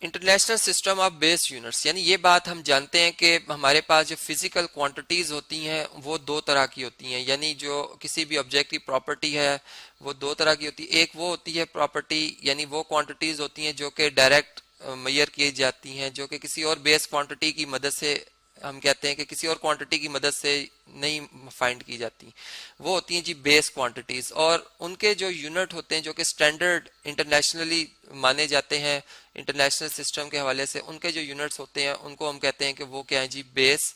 International system of base units, यानी ये बात हम जानते हैं कि हमारे पास जो फिजिकल क्वांटिटीज होती हैं वो दो तरह की होती हैं, यानी जो किसी भी ऑब्जेक्ट की प्रॉपर्टी है वो दो तरह की होती है। एक वो होती है प्रॉपर्टी, यानी वो क्वांटिटीज होती हैं जो कि डायरेक्ट मेजर की जाती हैं, जो कि किसी और बेस क्वांटिटी की मदद से, हम कहते हैं कि किसी और क्वांटिटी की मदद से नहीं फाइंड की जाती, वो होती हैं जी बेस क्वांटिटीज। और उनके जो यूनिट होते हैं जो कि स्टैंडर्ड इंटरनेशनली माने जाते हैं इंटरनेशनल सिस्टम के हवाले से, उनके जो यूनिट्स होते हैं उनको हम कहते हैं कि वो क्या है जी बेस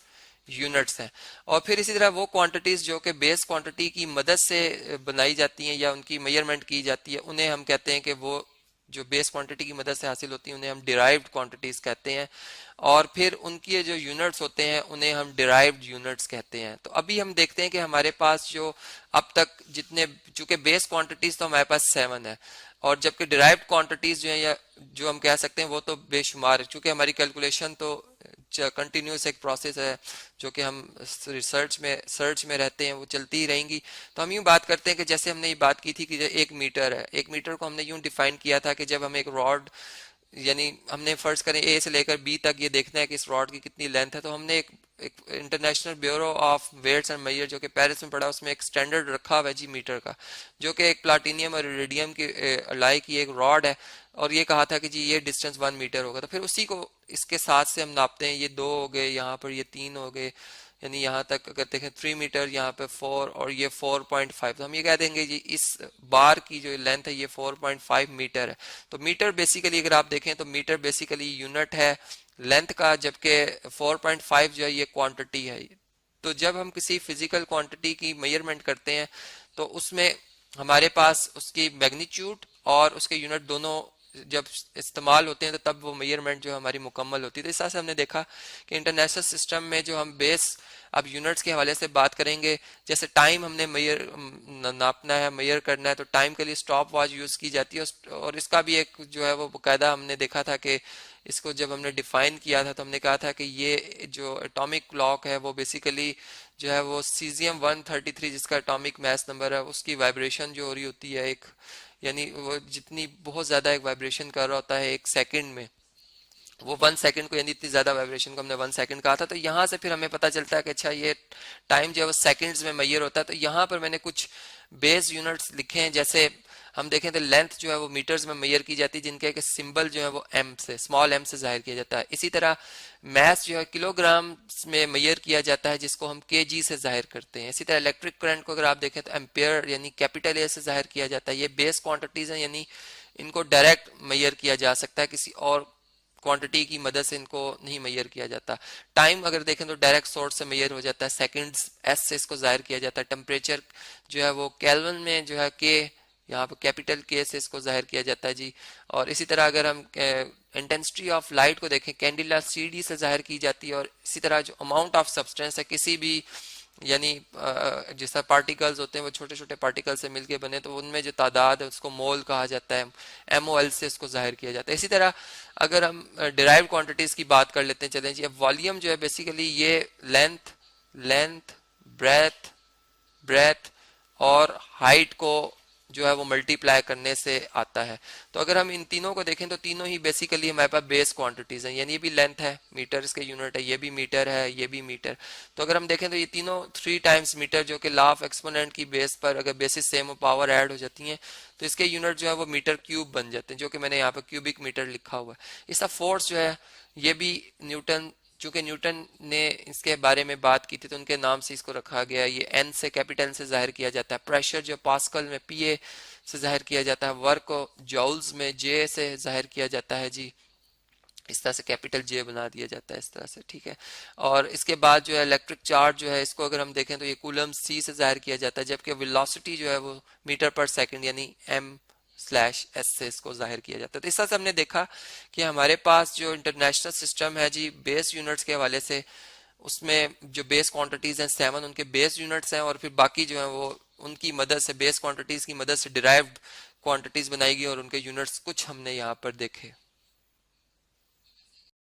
यूनिट्स हैं। और फिर इसी तरह वो क्वांटिटीज जो कि बेस क्वांटिटी की मदद से बनाई जाती हैं या उनकी मेजरमेंट की जाती है, उन्हें हम कहते हैं कि वो जो बेस क्वांटिटी की मदद से हासिल होती है उन्हें हम डिराइव्ड क्वांटिटीज कहते हैं। और फिर उनकी जो यूनिट्स होते हैं उन्हें हम डिराइव्ड यूनिट्स कहते हैं। तो अभी हम देखते हैं कि हमारे पास जो अब तक जितने, चूंकि बेस क्वांटिटीज तो हमारे पास 7 है, और जबकि डिराइव्ड क्वांटिटीज जो है या जो हम कह सकते हैं वो तो बेशुमार है, चूंकि हमारी कैलकुलेशन तो कंटिन्यूस एक प्रोसेस है जो कि हम सर्च में रहते हैं, वो चलती ही रहेंगी। तो हम यूं बात करते हैं कि जैसे हमने ये बात की थी कि 1 मीटर है, 1 मीटर को हमने यूं डिफाइन किया था कि जब हम एक रॉड, यानी हमने फर्ज करें ए से लेकर बी तक ये देखना है कि इस रॉड की कितनी लेंथ है, तो हमने एक international bureau of weights and major जो कि पेरिस में पड़ा, उसमें एक स्टैंडर्ड रखा हुआ है जी मीटर का, जो कि एक प्लाटिनियम और इरिडियम की अलाई की एक रॉड है, और ये कहा था कि जी ये डिस्टेंस 1 मीटर होगा। तो फिर उसी को इसके साथ से हम नापते हैं, ये 2 हो गए, यहाँ पर ये 3 हो गए, यानी यहाँ तक अगर देखें 3 मीटर, यहाँ पे 4 और ये 4.5, तो हम ये कह देंगे जी इस बार की जो लेंथ है ये 4.5 मीटर है। तो मीटर बेसिकली अगर आप देखें तो मीटर बेसिकली यूनिट है लेंथ का, जबकि 4.5 जो है ये क्वांटिटी है। तो जब हम किसी फिजिकल क्वांटिटी की मेजरमेंट करते हैं तो उसमें हमारे पास उसकी मैग्नीट्यूड और उसके यूनिट दोनों जब इस्तेमाल होते हैं तो तब वो मेजरमेंट जो हमारी मुकम्मल होती है। तो इस तरह से हमने देखा कि इंटरनेशनल सिस्टम में जो हम बेस अब यूनिट्स के हवाले से बात करेंगे, जैसे टाइम हमने मेजर नापना है, मेजर करना है, तो टाइम के लिए स्टॉप वॉच यूज़ की जाती है। और इसका भी एक जो है वो बाकायदा हमने देखा था कि इसको जब हमने डिफाइन किया था तो हमने कहा था कि ये जो एटॉमिक क्लॉक है वो बेसिकली जो है वो सीजियम 133 जिसका एटॉमिक मास नंबर है, उसकी वाइब्रेशन जो हो रही होती है एक, यानी वो जितनी बहुत ज़्यादा एक वाइब्रेशन कर रहा होता है 1 सेकंड में, वो 1 सेकंड को, यानी इतनी ज़्यादा वाइब्रेशन को हमने 1 सेकंड कहा था। तो यहाँ से फिर हमें पता चलता है कि अच्छा ये टाइम जो है वो सेकंड्स में मेजर होता है। तो यहाँ पर मैंने कुछ बेस यूनिट्स लिखे हैं, जैसे हम देखें तो लेंथ जो है वो मीटर्स में मेजर की जाती है, जिनके एक सिंबल जो है वो एम से, स्मॉल एम से जाहिर किया जाता है। इसी तरह मैस जो है किलोग्राम में मेजर किया जाता है, जिसको हम केजी से जाहिर करते हैं। इसी तरह इलेक्ट्रिक करंट को अगर आप देखें तो एम्पेयर यानी कैपिटल ए से जाहिर किया जाता है। ये बेस क्वांटिटीज हैं, यानी इनको डायरेक्ट मेजर किया जा सकता है, किसी और क्वांटिटी की मदद से इनको नहीं मेजर किया जाता। टाइम अगर देखें तो डायरेक्ट सोर्स से मेजर हो जाता है, सेकंड्स एस से इसको जाहिर किया जाता है। टेम्परेचर जो है वो केल्विन में जो है के, यहाँ पर कैपिटल के से इसको जाहिर किया जाता है जी। और इसी तरह अगर हम इंटेंसिटी ऑफ लाइट को देखें, कैंडिला सीडी से जाहिर की जाती है। और इसी तरह जो अमाउंट ऑफ सब्सटेंस है किसी भी, यानी जिस तरह पार्टिकल्स होते हैं वो छोटे छोटे पार्टिकल से मिलके बने, तो उनमें जो तादाद है उसको मोल कहा जाता है, MOL से इसको जाहिर किया जाता है। इसी तरह अगर हम डिराइव्ड क्वांटिटीज की बात कर लेते हैं, चलें जी। अब वॉल्यूम जो है बेसिकली ये लेंथ लेंथ ब्रेथ ब्रेथ और हाइट को जो है वो मल्टीप्लाई करने से आता है। तो अगर हम इन तीनों को देखें तो तीनों ही बेसिकली हमारे पास बेस क्वांटिटीज हैं, यानी ये भी लेंथ है, मीटर इसके यूनिट है, ये भी मीटर है, ये भी मीटर। तो अगर हम देखें तो ये तीनों 3 टाइम्स मीटर, जो कि लॉ ऑफ एक्सपोनेंट की बेस पर अगर बेसिस सेम और पावर ऐड हो जाती हैं तो इसके यूनिट जो है वो मीटर क्यूब बन जाते हैं, जो कि मैंने यहाँ पर क्यूबिक मीटर लिखा हुआ है। इसका फोर्स जो है ये भी न्यूटन, चूंकि न्यूटन ने इसके बारे में बात की थी तो उनके नाम से इसको रखा गया। ये एन से, कैपिटल एन से जाहिर किया जाता है। प्रेशर जो पास्कल में पीए से जाहिर किया जाता है। वर्क को जॉल्स में जे से जाहिर किया जाता है जी। इस तरह से कैपिटल जे बना दिया जाता है इस तरह से, ठीक है। और इसके बाद जो है इलेक्ट्रिक चार्ज जो है इसको अगर हम देखें तो ये कूलम सी से जाहिर किया जाता है, जबकि वेलोसिटी जो है वो मीटर पर सेकंड यानी m/s से इसको जाहिर किया जाता है। तो इस तरह से हमने देखा कि हमारे पास जो इंटरनेशनल सिस्टम है जी बेस यूनिट्स के हवाले से, उसमें जो बेस क्वांटिटीज हैं 7 उनके बेस यूनिट्स हैं, और फिर बाकी जो है वो उनकी मदद से, बेस क्वांटिटीज की मदद से डिराइव्ड क्वांटिटीज बनाई गई और उनके यूनिट्स कुछ हमने यहाँ पर देखे।